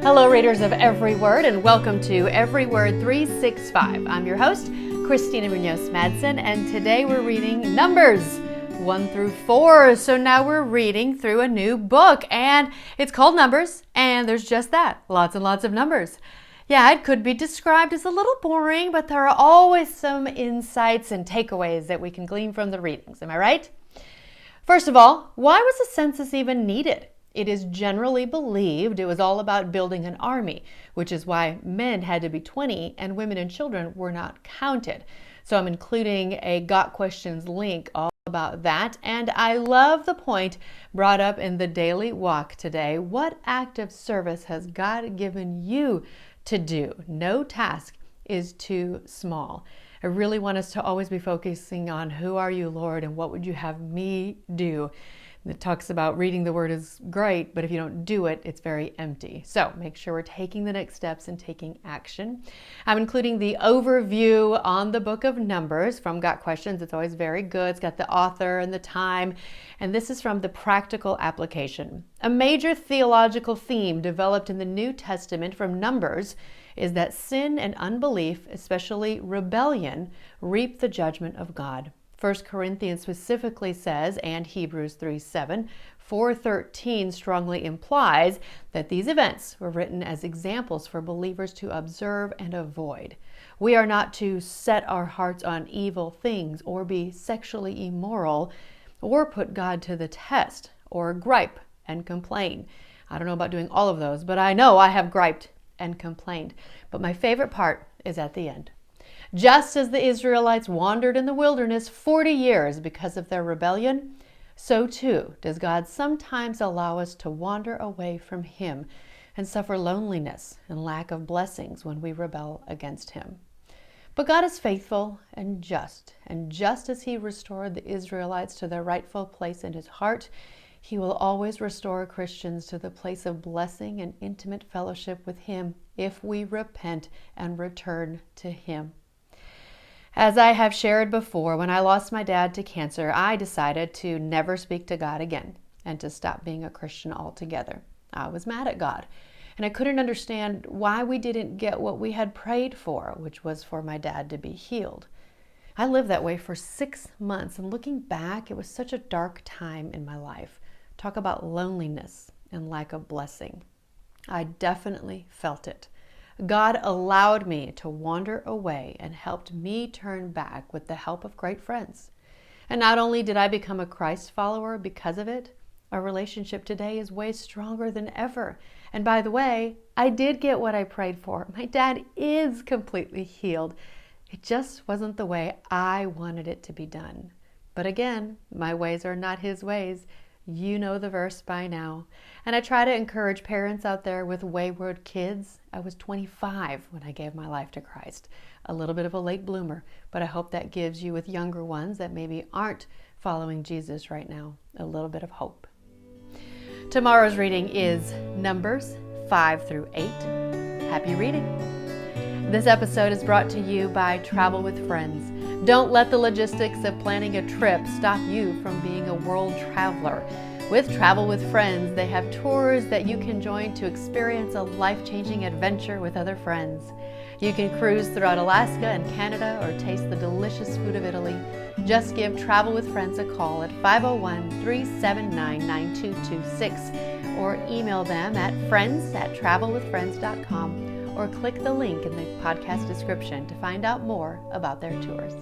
Hello, readers of Every Word, and welcome to Every Word 365. I'm your host, Christina Munoz Madsen, and today we're reading Numbers 1 through 4. So now we're reading through a new book, and it's called Numbers, and there's just that, lots and lots of numbers. Yeah, it could be described as a little boring, but there are always some insights and takeaways that we can glean from the readings. Am I right? First of all, why was a census even needed? It is generally believed it was all about building an army, which is why men had to be 20 and women and children were not counted. So I'm including a Got Questions link all about that. And I love the point brought up in the Daily Walk today. What act of service has God given you to do? No task is too small. I really want us to always be focusing on who are you, Lord, and what would you have me do? It talks about reading the word is great, but if you don't do it, it's very empty. So make sure we're taking the next steps and taking action. I'm including the overview on the book of Numbers from Got Questions. It's always very good. It's got the author and the time. And this is from the practical application. A major theological theme developed in the New Testament from Numbers is that sin and unbelief, especially rebellion, reap the judgment of God. 1 Corinthians specifically says, and Hebrews 3:7, 4:13 strongly implies that these events were written as examples for believers to observe and avoid. We are not to set our hearts on evil things or be sexually immoral or put God to the test or gripe and complain. I don't know about doing all of those, but I know I have griped and complained. But my favorite part is at the end. Just as the Israelites wandered in the wilderness 40 years because of their rebellion, so too does God sometimes allow us to wander away from Him and suffer loneliness and lack of blessings when we rebel against Him. But God is faithful and just as He restored the Israelites to their rightful place in His heart, He will always restore Christians to the place of blessing and intimate fellowship with Him if we repent and return to Him. As I have shared before, when I lost my dad to cancer, I decided to never speak to God again and to stop being a Christian altogether. I was mad at God, and I couldn't understand why we didn't get what we had prayed for, which was for my dad to be healed. I lived that way for 6 months, and looking back, it was such a dark time in my life. Talk about loneliness and lack of blessing. I definitely felt it. God allowed me to wander away and helped me turn back with the help of great friends. And not only did I become a Christ follower because of it, our relationship today is way stronger than ever. And by the way, I did get what I prayed for. My dad is completely healed. It just wasn't the way I wanted it to be done. But again, my ways are not His ways. You know the verse by now. And I try to encourage parents out there with wayward kids. I was 25 when I gave my life to Christ. A little bit of a late bloomer, but I hope that gives you with younger ones that maybe aren't following Jesus right now a little bit of hope. Tomorrow's reading is Numbers 5 through 8. Happy reading. This episode is brought to you by Travel with Friends. Don't let the logistics of planning a trip stop you from being a world traveler. With Travel with Friends, they have tours that you can join to experience a life-changing adventure with other friends. You can cruise throughout Alaska and Canada or taste the delicious food of Italy. Just give Travel with Friends a call at 501-379-9226 or email them at friends@travelwithfriends.com or click the link in the podcast description to find out more about their tours.